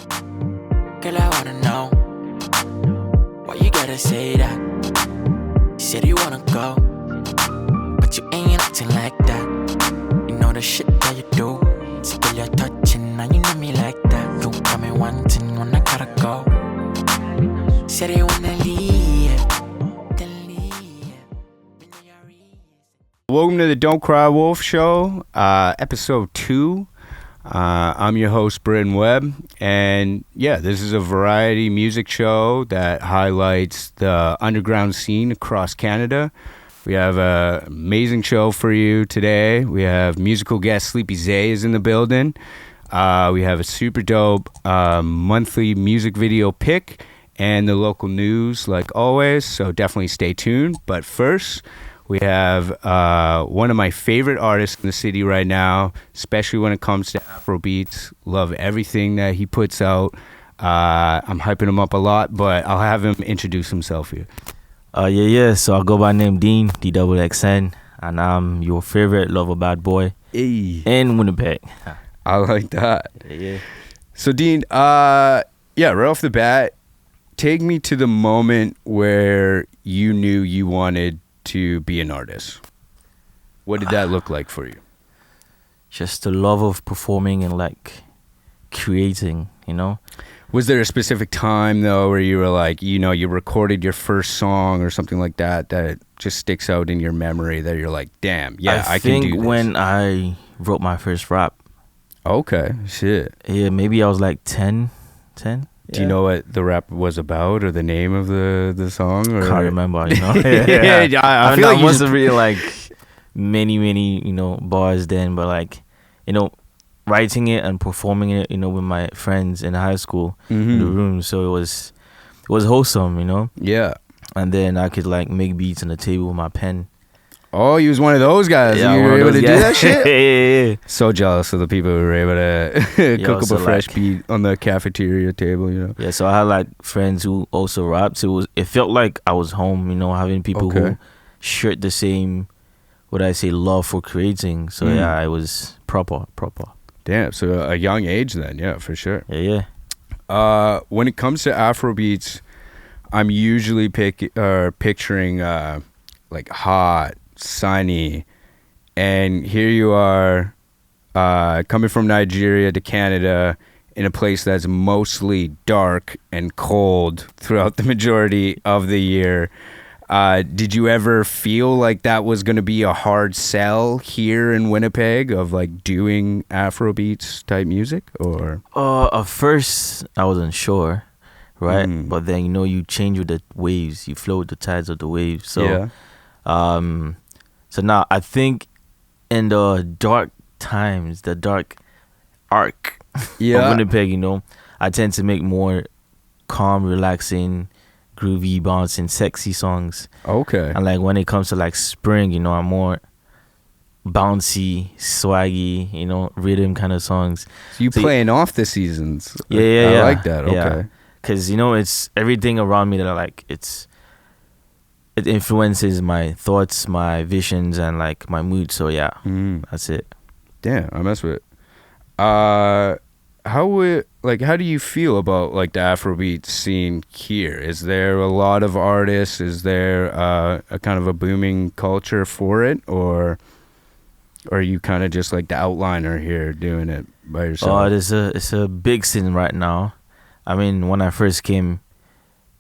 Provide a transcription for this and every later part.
Girl, I wanna know why you gotta say that. You said you wanna go, but you ain't acting like that. You know the shit that you do. So girl, you're touching, now you know me like that. You got me wanting when I gotta go. Said you wanna leave, then leave. Welcome to the Don't Cry Wolf Show, episode 2. I'm your host, Britton Webb, and yeah, this is a variety music show that highlights the underground scene across Canada. We have an amazing show for you today. We have musical guest SleepyZay is in the building. We have a super dope monthly music video pick and the local news like always, so definitely stay tuned. But first, we have one of my favorite artists in the city right now, especially when it comes to Afro beats. Love everything that he puts out. I'm hyping him up a lot, but I'll have him introduce himself here. So I go by name Dean, DXXN, and I'm your favorite lover bad boy in Winnipeg. I like that. Yeah. So Dean, right off the bat, take me to the moment where you knew you wanted to be an artist. What did that look like for you? Just the love of performing and like creating, you know? Was there a specific time though where you were like, you know, you recorded your first song or something like that just sticks out in your memory that you're like, damn, yeah, I can do this? I think when I wrote my first rap. Okay, shit. Yeah, maybe I was like 10. Do you know what the rap was about or the name of the song? Or? Can't remember, you know? I feel like I must have really like many, you know, bars then, but like, you know, writing it and performing it, you know, with my friends in high school in the room. So it was wholesome, you know? Yeah. And then I could like make beats on the table with my pen. Oh, you was one of those guys. Yeah, you were able to do that shit? yeah. So jealous of the people who were able to cook up a fresh beat on the cafeteria table, you know? Yeah, so I had like friends who also rapped. So it felt like I was home, you know, having people who shared the same, love for creating. So yeah, it was proper. Damn, so a young age then, yeah, for sure. Yeah. When it comes to Afro beats, I'm usually picturing like hot, sunny, and here you are coming from Nigeria to Canada in a place that's mostly dark and cold throughout the majority of the year. Did you ever feel like that was going to be a hard sell here in Winnipeg of like doing Afrobeats type music, or? At first I wasn't sure, right? But then, you know, you change with the waves, you flow with the tides of the waves. So so now I think in the dark times, the dark arc of Winnipeg, you know, I tend to make more calm, relaxing, groovy, bouncing, sexy songs. Okay. And like when it comes to like spring, you know, I'm more bouncy, swaggy, you know, rhythm kind of songs. So you playing off the seasons. Yeah. I like that. Okay. Yeah. Cause you know, it's everything around me that I like. It influences my thoughts, my visions, and like my mood. So yeah, that's it. Damn, I mess with it. How do you feel about like the Afrobeat scene here? Is there a lot of artists? Is there a kind of a booming culture for it, or are you kind of just like the outliner here doing it by yourself? It's a big scene right now. I mean, when I first came,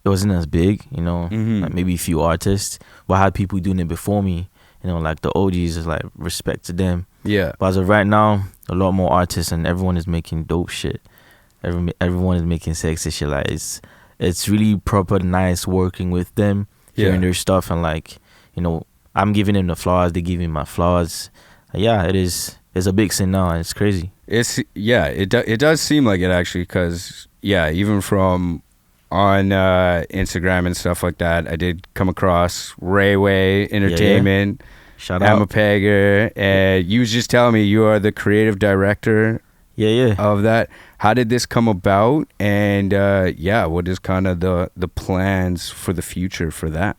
it wasn't as big, you know, like maybe a few artists, but I had people doing it before me, you know, like the OGs, is like respect to them. Yeah. But as of right now, a lot more artists and everyone is making dope shit. Everyone is making sexy shit. Like it's really proper, nice working with them, hearing their stuff, and like, you know, I'm giving them the flowers, they give me my flowers. Yeah, it's a big scene now, and it's crazy. It does seem like it actually, because even from on Instagram and stuff like that, I did come across Rayway Entertainment. Shout out. I'm a Pegger, and you was just telling me you are the creative director of that. How did this come about, and what is kind of the plans for the future for that?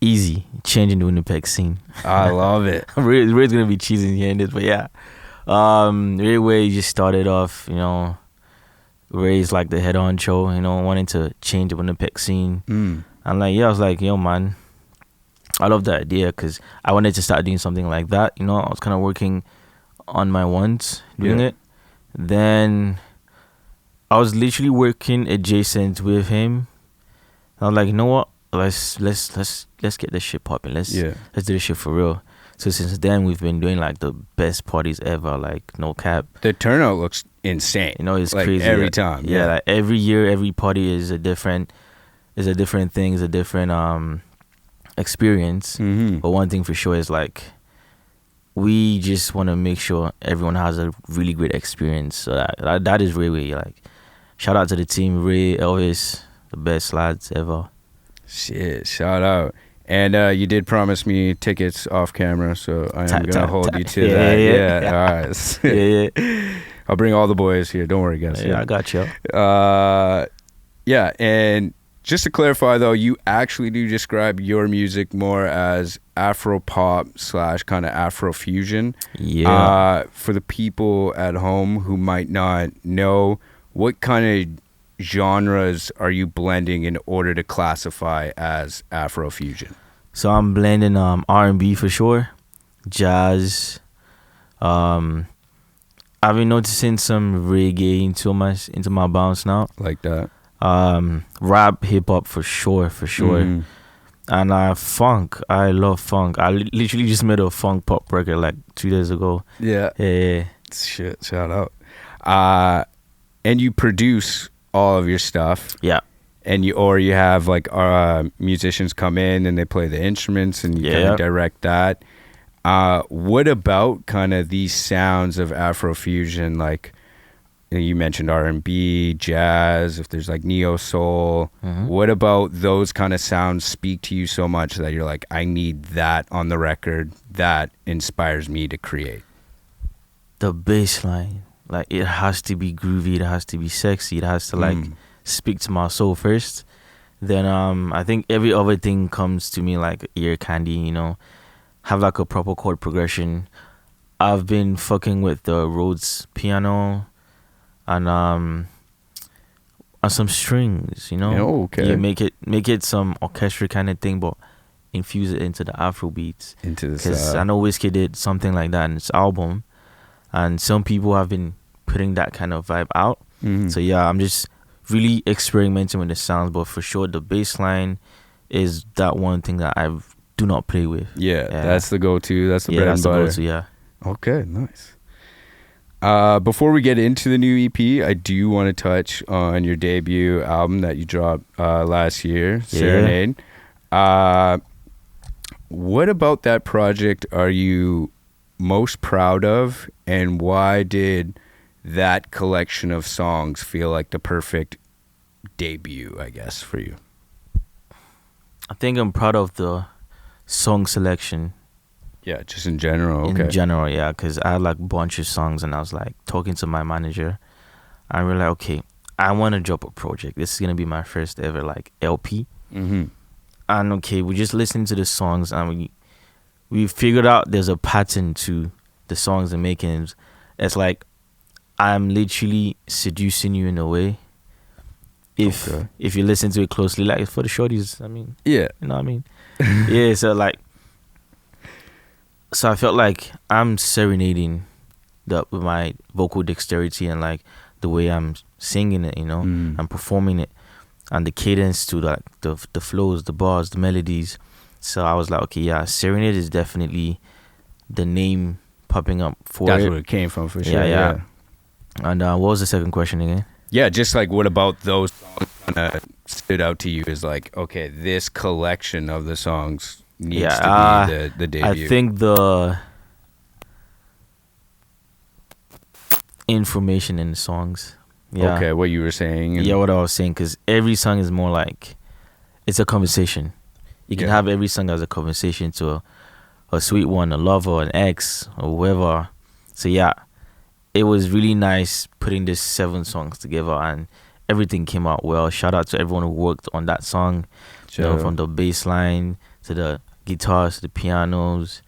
Easy, changing the Winnipeg scene. I love it. We're gonna be cheesing here in this, but yeah. Rayway just started off, you know, Ray's like the head honcho, you know, wanting to change the Winnipeg scene. And like, yeah, I was like, yo, man, I love that idea because I wanted to start doing something like that. You know, I was kind of working on my ones doing it. Then I was literally working adjacent with him. I was like, you know what? Let's get this shit popping. Let's do this shit for real. So since then we've been doing like the best parties ever, like no cap. The turnout looks insane. You know, it's like crazy every time. Yeah, like every year, every party is a different thing, is a different experience. But one thing for sure is like we just want to make sure everyone has a really great experience. So that is Ray. Like, shout out to the team, Ray, Elvis, the best lads ever. Shit, shout out. And you did promise me tickets off camera, so I am gonna hold you to that. Yeah. All right. Yeah. I'll bring all the boys here. Don't worry, guys. Yeah, I got you. Yeah, and just to clarify though, you actually do describe your music more as Afro pop / kind of Afro fusion. Yeah. For the people at home who might not know, what kind of genres are you blending in order to classify as Afro fusion? So I'm blending R&B for sure, jazz. I've been noticing some reggae into my bounce now. Like that. Rap, hip hop for sure. And funk. I love funk. I literally just made a funk pop record like 2 days ago. Yeah. Yeah. Shit, shout out. And you produce all of your stuff. Yeah. And you have like musicians come in and they play the instruments and you kind of direct that. What about kind of these sounds of Afrofusion? Like you mentioned R&B, jazz, if there's like neo soul. What about those kind of sounds speak to you so much that you're like, I need that on the record, that inspires me to create? The bass line. Like, it has to be groovy, it has to be sexy, it has to like speak to my soul first. Then I think every other thing comes to me like ear candy, you know. Have like a proper chord progression. I've been fucking with the Rhodes piano and some strings, you know. Oh, okay. Yeah, make it some orchestra kind of thing, but infuse it into the Afro beats. Into the Because I know Whiskey did something like that in his album, and some people have been putting that kind of vibe out. So yeah, I'm just really experimenting with the sounds, but for sure the bass line is that one thing that I do not play with. Yeah, that's the go-to. That's the bread and butter. That's the go-to, yeah. Okay, nice. Before we get into the new EP, I do want to touch on your debut album that you dropped last year, Serenade. What about that project are you most proud of, and why did that collection of songs feel like the perfect debut, I guess, for you? I think I'm proud of the song selection. Yeah, just in general. Okay. In general, yeah, because I had like a bunch of songs, and I was like talking to my manager, and we're like, okay, I want to drop a project. This is gonna be my first ever like LP. And okay, we just listened to the songs, and we figured out there's a pattern to the songs and making. It's like I'm literally seducing you in a way. If you listen to it closely, like for the shorties, I mean, yeah, you know what I mean. Yeah, so I felt like I'm serenading with my vocal dexterity and like the way I'm singing it, you know, and performing it, and the cadence to like the flows, the bars, the melodies. So I was like, okay, yeah, Serenade is definitely the name popping up for That's it. where it came from, for sure. Yeah. And what was the second question again? Yeah, just like what about those songs kind of stood out to you as like, okay, this collection of the songs needs to be the debut? I think the information in the songs. Yeah. Okay, what you were saying. Yeah, what I was saying, because every song is more like, it's a conversation. You can have every song as a conversation to a sweet one, a lover, an ex, or whoever. So yeah, it was really nice putting these 7 songs together, and everything came out well. Shout out to everyone who worked on that song. You know, from the bass line to the guitars to the pianos.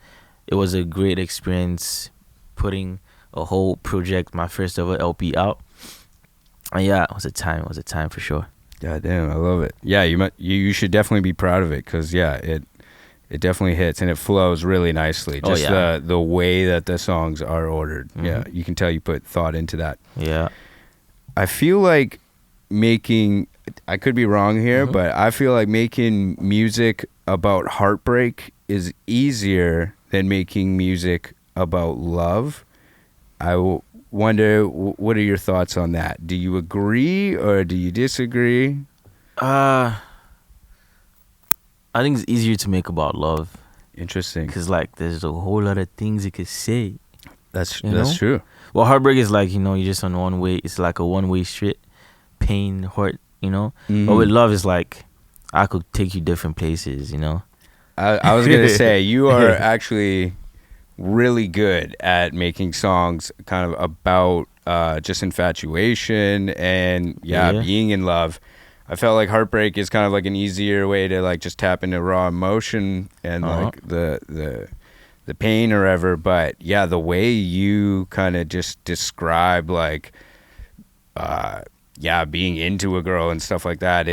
It was a great experience putting a whole project, my first ever LP out. And yeah, it was a time. It was a time for sure. God damn, I love it. Yeah, you should definitely be proud of it because it definitely hits and it flows really nicely. Just the way that the songs are ordered. Mm-hmm. Yeah, you can tell you put thought into that. Yeah. I feel like I could be wrong here, mm-hmm. but I feel like making music about heartbreak is easier than making music about love. I wonder, what are your thoughts on that? Do you agree or do you disagree? I think it's easier to make about love. Interesting. Because, like, there's a whole lot of things you could say. That's true. Well, heartbreak is like, you're just on one way. It's like a one-way street. Pain, hurt, Mm-hmm. But with love, it's like, I could take you different places, I was going to say, you are actually really good at making songs kind of about just infatuation and being in love. I felt like heartbreak is kind of like an easier way to like just tap into raw emotion and like the pain or whatever. But yeah, the way you kind of just describe like being into a girl and stuff like that,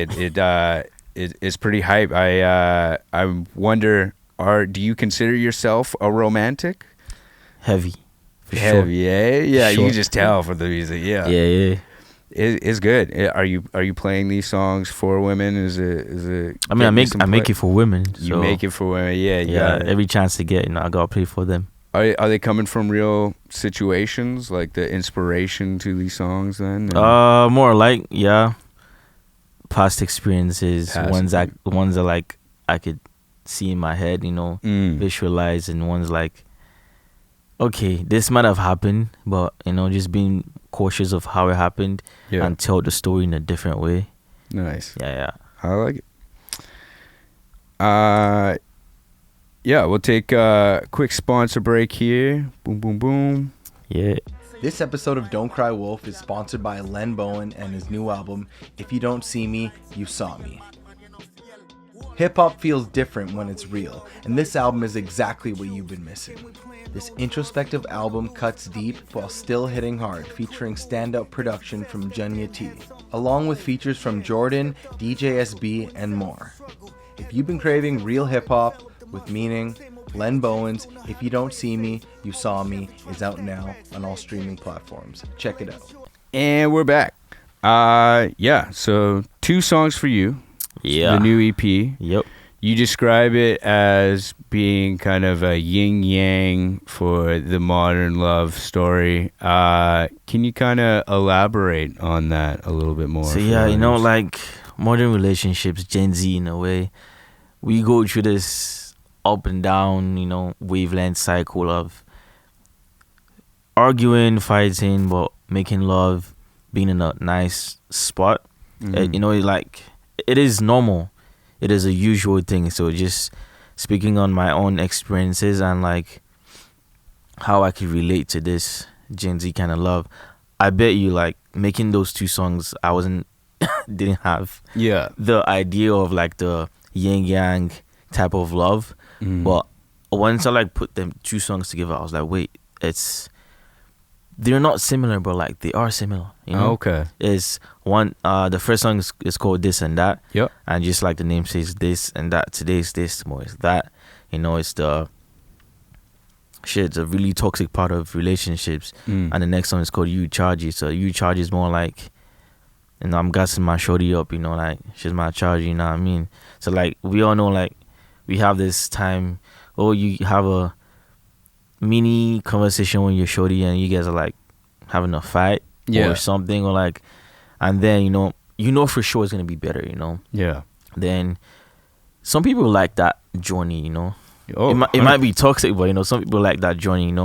it's pretty hype. I wonder, do you consider yourself a romantic? Heavy. For Heavy, sure. Yeah, sure. You can just tell from the music. Yeah. It's good. Are you playing these songs for women? Is it? I mean, I make it for women. So you make it for women, yeah. Every chance to get, I gotta play for them. Are they coming from real situations, like the inspiration to these songs? Then, more like past experiences, ones that like I could see in my head, visualize, and ones like, okay, this might have happened, but just being cautious of how it happened and tell the story in a different way. Nice. Yeah. I like it. We'll take a quick sponsor break here. Boom, boom, boom. Yeah. This episode of Don't Cry Wolf is sponsored by Len Bowen and his new album, If You Don't See Me, You Saw Me. Hip-hop feels different when it's real, and this album is exactly what you've been missing. This introspective album cuts deep while still hitting hard, featuring stand-up production from Junya T, along with features from Jordan, DJ SB, and more. If you've been craving real hip-hop with meaning, Len Bowen's If You Don't See Me, You Saw Me is out now on all streaming platforms. Check it out. And we're back. So 2 songs for you. Yeah. The new EP. Yep. You describe it as being kind of a yin-yang for the modern love story. Can you kind of elaborate on that a little bit more? So like modern relationships, Gen Z in a way, we go through this up and down, wavelength cycle of arguing, fighting, but making love, being in a nice spot. Mm-hmm. It is normal. It is a usual thing. So just speaking on my own experiences and like how I could relate to this Gen Z kind of love, I bet you like making those 2 songs, I didn't have the idea of like the yin yang type of love. Mm. But once I like put them 2 songs together, I was like, wait, they're not similar, but like they are similar. Okay. It's one. The first song is called This and That. Yep. And just like the name says, this and that. Today's this, tomorrow is that. It's the shit. It's a really toxic part of relationships. Mm. And the next song is called You Charge It. So You Charge is more like, I'm gassing my shorty up. Like she's my charge. You know what I mean? So like we all know, like we have this time. Oh, you have a mini conversation with your shorty and you guys are like having a fight or something, or like, and then for sure it's gonna be better. Then some people like that journey. It might be toxic, but some people like that journey.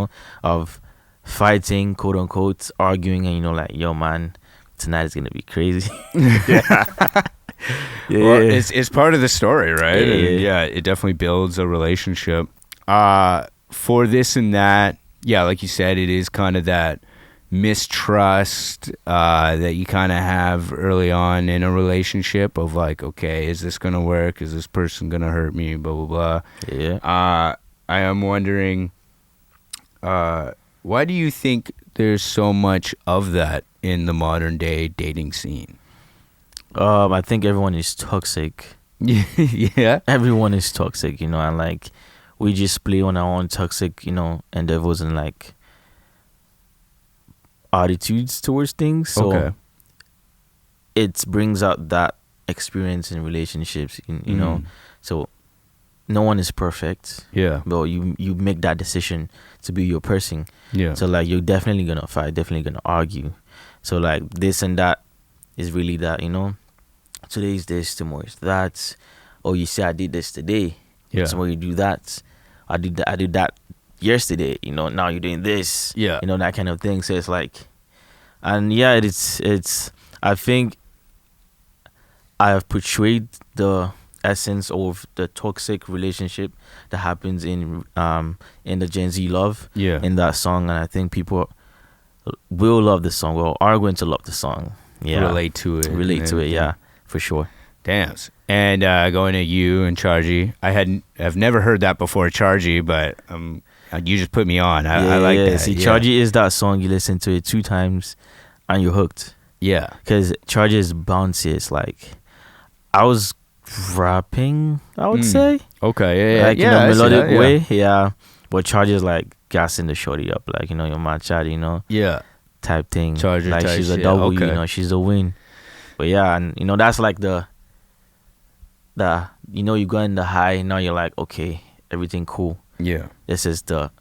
Of fighting, quote unquote, arguing, and like, yo man, tonight is gonna be crazy. Well, it's part of the story, right? It definitely builds a relationship. For This and That, like you said, it is kind of that mistrust that you kind of have early on in a relationship of like, okay, is this gonna work? Is this person gonna hurt me? Blah blah blah. Yeah. I am wondering, why do you think there's so much of that in the modern day dating scene? I think everyone is toxic. Yeah. Everyone is toxic, you know, and like we just play on our own toxic, you know, endeavors and like attitudes towards things. So it brings out that experience in relationships, you know. So no one is perfect. Yeah. But you make that decision to be your person. Yeah. So like you're definitely gonna fight, definitely gonna argue. So like this and that is really that, you know. Today is this, tomorrow is that. Oh, you see, I did this today. Yeah. Tomorrow you do that. I did that yesterday. You know, now you're doing this. Yeah. You know, that kind of thing. So it's like, and yeah, it's. I think I have portrayed the essence of the toxic relationship that happens in the Gen Z love. Yeah. In that song, and I think people will love the song. Or are going to love the song. Yeah. Relate to it. Yeah. For sure. Damn. And going to you and Chargy. I've never heard that before, Chargy, but you just put me on. I like that. See, Chargy is that song you listen to it 2 times and you're hooked. Yeah. Because Chargy is bouncy. It's like I was rapping, I would say. Okay. Yeah. Like in a melodic way. Yeah. But Chargy is like gassing the shorty up, like, you know, your man chat, you know. Yeah. Type thing. Charger like type she's a shit. double, Okay. you know, she's a win. But yeah, and you know, that's like the you know, you go in the high, now you're like, okay, everything cool. Yeah. This is the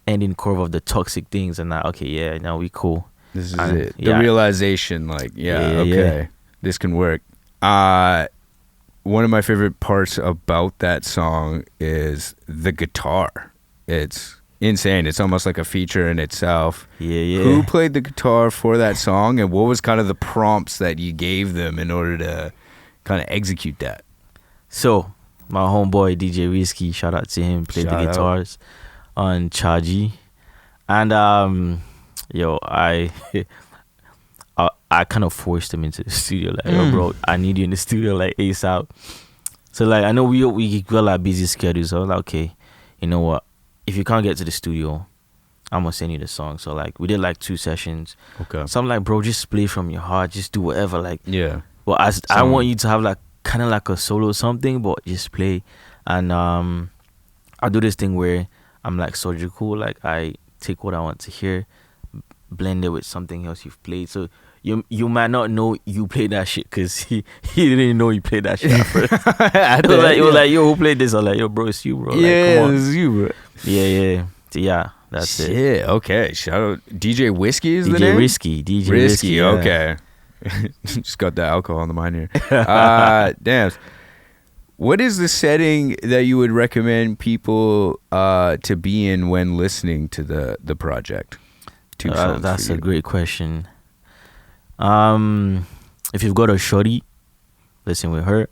ending curve of the toxic things, and now, okay, yeah, now we cool. This is And, it. The yeah. realization, like, okay, Yeah. this can work. One of my favorite parts about that song is the guitar. It's insane. It's almost like a feature in itself. Yeah. Who played the guitar for that song, and what was kind of the prompts that you gave them in order to kind of execute that? So, my homeboy DJ Risky, shout out to him, played Shout the out. guitars on Chargy. And I kind of forced him into the studio, like, yo, bro, I need you in the studio like ASAP. So like I know we got like busy schedules, so I was like, okay, you know what? If you can't get to the studio, I'm gonna send you the song. So like we did like 2 sessions. Okay. So I'm like, bro, just play from your heart, just do whatever. Like, Yeah. well, I want you to have like kind of like a solo something, but just play. And I do this thing where I'm like surgical, like I take what I want to hear, blend it with something else you've played. So you might not know you played that shit because he didn't know you played that shit at first. It was like, yo, who played this? I was like, yo, bro, it's you, bro. Yeah, like, come on. it's you, bro. Yeah. So, yeah, that's it. Yeah, okay. Shout out DJ Whiskey is the DJ name? Risky. DJ Risky, Risky. Yeah. okay. Just got the alcohol on the mind here. Damn. What is the setting that you would recommend people to be in when listening to the project? That's a great question. If you've got a shorty, listen with her.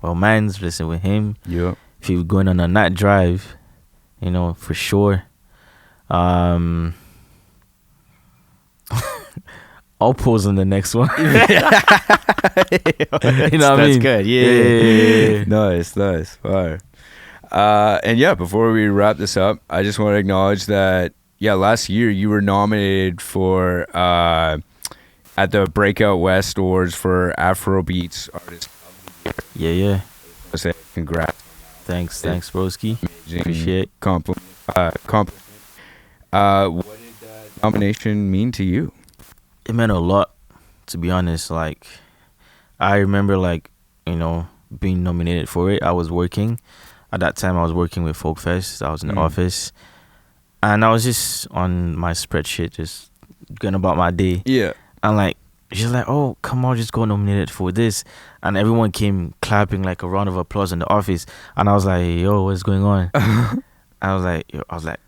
Or man's, listen with him. Yeah. If you're going on a night drive, you know, for sure. I'll pause on the next one. You know what I mean? That's good. Yeah. Nice. Fire. And yeah, before we wrap this up, I just want to acknowledge that, last year you were nominated for at the Breakout West Awards for Afrobeats Artist of the Year. Yeah. I say congrats. Thanks, broski. Amazing Appreciate. compliment. What did that nomination mean to you? It meant a lot, to be honest. Like, I remember, like, you know, being nominated for it. I was working. At that time, I was working with Folk Fest. I was in the office. And I was just on my spreadsheet, just going about my day. Yeah. And, like, she's like, oh, come on, just go nominated for this. And everyone came clapping, like, a round of applause in the office. And I was like, yo, what's going on? I was like,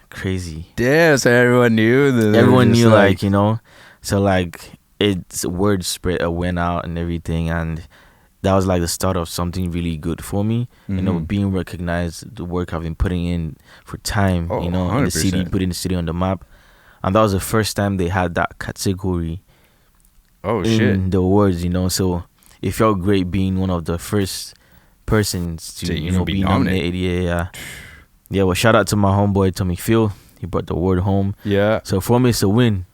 crazy. Damn, so everyone knew. Everyone knew, like, you know. So, like, it's word spread went out and everything. And that was, like, the start of something really good for me. You know, being recognized, the work I've been putting in for time, you know, in the city, putting the city on the map. And that was the first time they had that category in the awards, you know. So it felt great being one of the first persons to, you know, be nominated. Yeah. Well, shout out to my homeboy Tommy Phil. He brought the word home. Yeah. So for me, it's a win.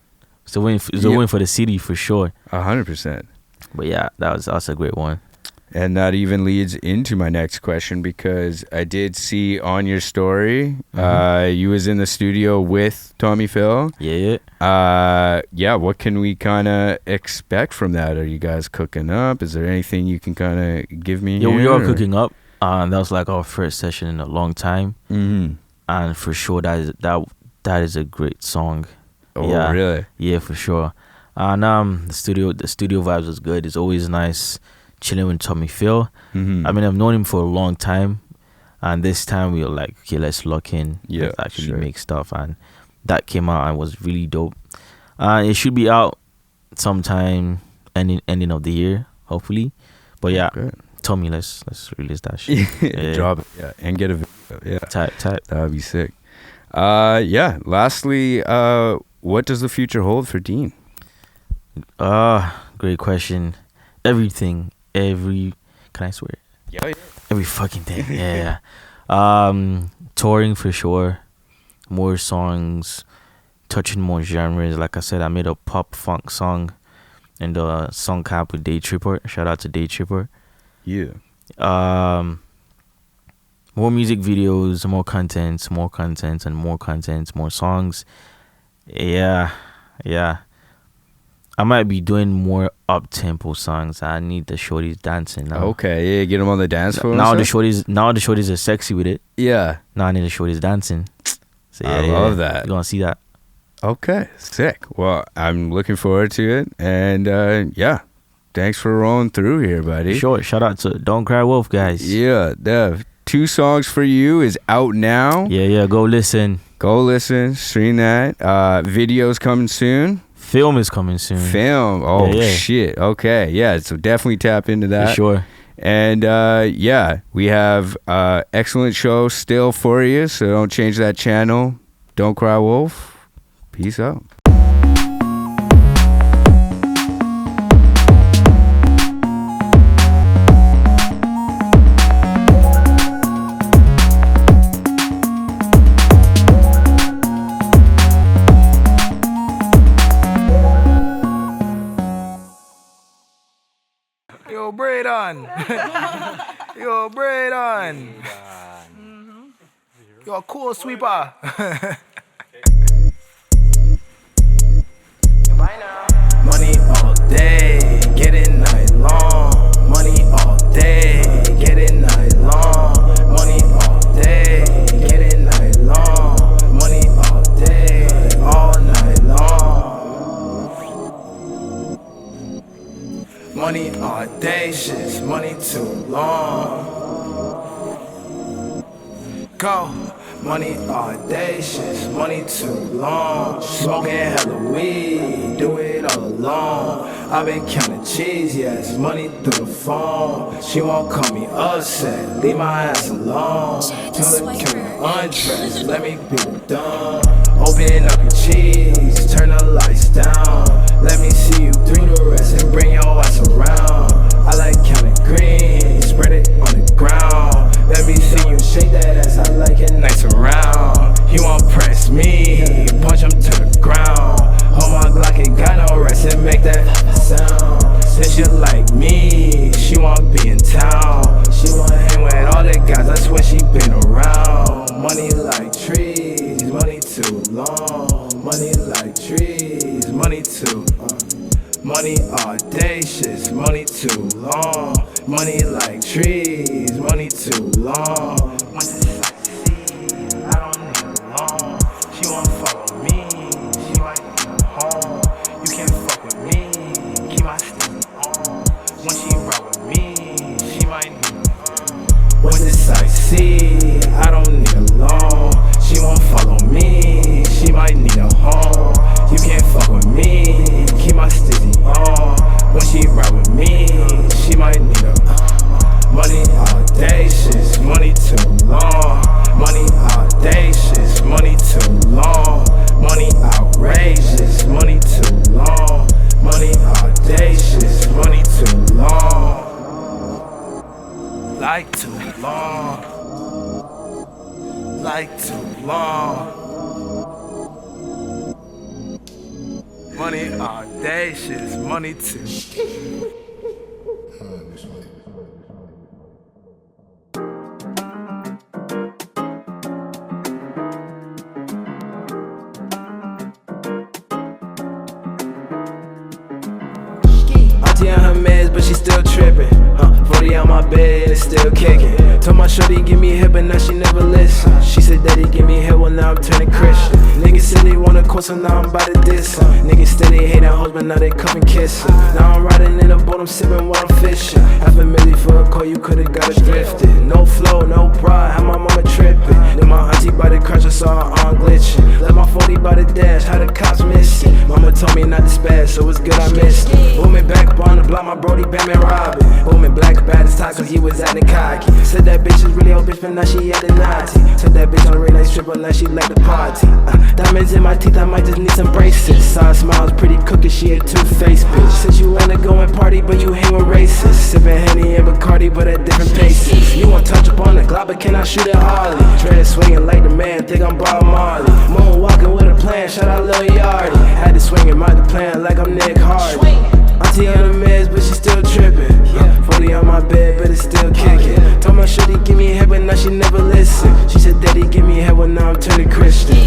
It's a win. It's a win for the city for sure. 100%. But yeah, that's a great one. And that even leads into my next question, because I did see on your story, you was in the studio with Tommy Phil. Yeah. Yeah, what can we kind of expect from that? Are you guys cooking up? Is there anything you can kind of give me? Yeah, we are cooking up. That was like our first session in a long time. Mm-hmm. And for sure, that is a great song. Oh, yeah. Really? Yeah, for sure. And the studio vibes was good. It's always nice chilling with Tommy Phil. Mm-hmm. I mean, I've known him for a long time, and this time we were like, okay, let's lock in. Yeah, let's actually make stuff, and that came out and was really dope. It should be out sometime ending of the year, hopefully. But yeah, Tommy, let's release that shit. Yeah. Drop it, yeah, and get a video. Yeah, type. That would be sick. Yeah. Lastly, what does the future hold for Dean? Great question. Everything. Can I swear? Yeah. Every fucking thing. Yeah. Touring for sure. More songs. Touching more genres. Like I said, I made a pop funk song in the song camp with Day Tripper. Shout out to Day Tripper. Yeah. More music videos, more content, more songs. Yeah. I might be doing more up-tempo songs. I need the shorties dancing now. Okay, yeah, get them on the dance floor. Now the shorties are sexy with it. Yeah. Now I need the shorties dancing. So I love that. You're gonna see that. Okay, sick. Well, I'm looking forward to it, and yeah, thanks for rolling through here, buddy. Sure. Shout out to Don't Cry Wolf, guys. Yeah, the 2 songs for you is out now. Yeah. Go listen, stream that. Videos coming soon. Film is coming soon. Film. Oh, yeah. Shit. Okay. Yeah. So definitely tap into that. For sure. And yeah, we have excellent show still for you. So don't change that channel. Don't Cry Wolf. Peace out. Yo, braid on. Yo, braid on. Yo, cool sweeper. Money all day, getting night long. Money all day, getting night long. Money all day, getting night long. Money all day, all night long. Money all day, shit's money too long. Go. Money all day, shit's money too long. Smoking hella weed, do it all alone. I've been counting cheese, yes, money through the phone. She won't call me upset, leave my ass alone. Tell her can undress, let me be the dumb. Open up your cheese, turn the lights down. Let me see you do the rest and bring your ass around. I like counting green, spread it on the ground. Let me see you shake that ass, I like it nice and round. He won't press me, punch him to the ground. Hold my Glock, ain't got no rest and make that sound. Said she like me, she won't be in town. She wanna hang with all the guys, that's where she been around. Money like trees, money too long. Money like trees, money too money all day, shit's money too long. Money like trees, money too long. When it's like sea, I don't need a loan. She won't fuck with me, she might need a home. You can't fuck with me, keep my steam on. When she rock with me, she might need a when it's like sea, I don't need a loan. She won't follow me, she might need a home. You can't fuck with me, keep my stizzy on. When she ride with me, she might need a money all day, shit's money too long. audacious, money too. Auntie on her meds, but she still tripping. 40 on my bed and it's still kicking. Told my shorty give me a hit, but now she never listen. She said daddy give me a hit, well now I'm turning Christian. Niggas said they wanna call, so now I'm about to diss 'em. Niggas steady hating hoes, but now they come and kiss 'em. Now I'm riding in a boat, I'm sipping while I'm fishing. Half a million for a call, you could've got it drifted. No flow, no pride, how my mama tripping. Then my auntie by the crash, I saw her arm glitching. Left my 40 by the dash, how the cops miss it. Mama told me not to spaz, so it's good I missed it. Booming back up on the block, my brody Batman Robin. Booming black bad as time, so he was acting cocky. Said that bitch is really old bitch, but now she at the naughty. Took that bitch on a real nice trip, but now she like the party. Diamonds in my teeth, I might just need some braces. Saw her smiles, pretty cookie, she a two-faced bitch. Since you wanna go and party, but you hang with racists. Sippin' Henny and Bacardi, but at different paces. You wanna touch up on the Glock, but can I shoot at Harley? Dread swinging like the man, think I'm Bob Marley. Moonwalking with a plan, shout out Lil Yachty. Had to swing him out the plan like I'm Nick Hardy. Auntie on the meds, but she still trippin'. 40 on my bed, but it's still kicking. Told my shorty give me a head, but now she never listen. She said daddy give me a head, well now I'm turning Christian.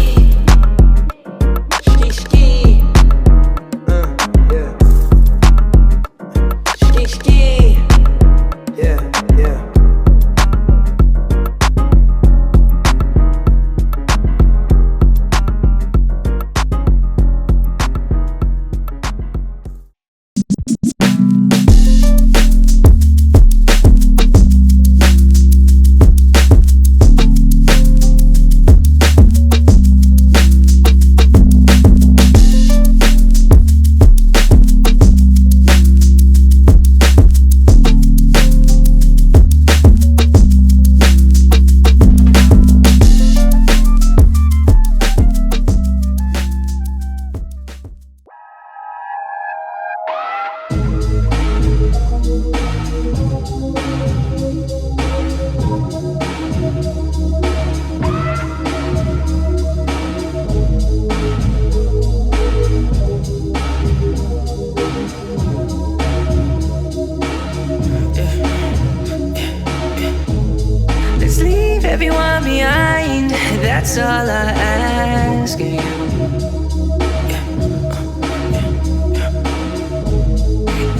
everyone behind. That's all I ask of you.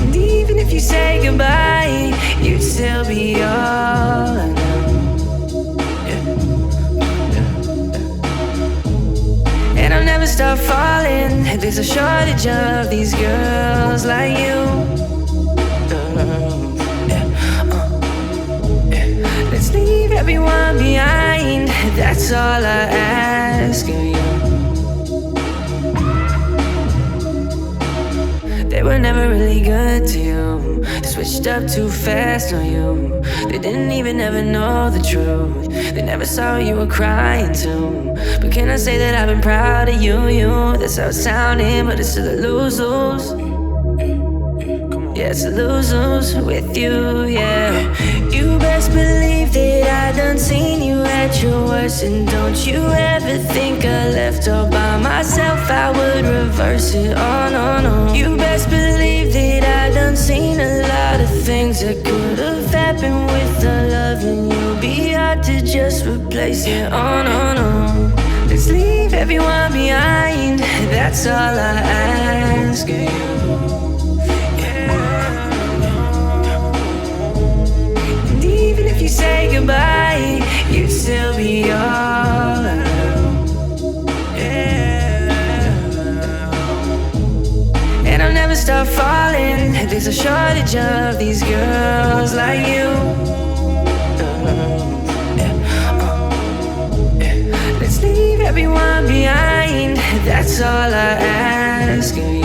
And even if you say goodbye, you'd still be all I know. And I'll never stop falling. There's a shortage of these girls like you. Let's leave everyone behind. That's all I ask of you. They were never really good to you. They switched up too fast on you. They didn't even ever know the truth. They never saw you were crying too. But can I say that I've been proud of you, That's how it's sounding, but it's still a lose-lose. Yeah, it's a lose-lose with you, yeah. You best believe that I done seen you at your worst. And don't you ever think I left all by myself, I would reverse it, oh no, no. You best believe that I done seen a lot of things that could have happened with the love. And you'll be hard to just replace it, oh no, no. Let's leave everyone behind. That's all I ask of you. If you say goodbye, you'd still be all I know. And I'll never stop falling. There's a shortage of these girls like you. Let's leave everyone behind. That's all I ask of you.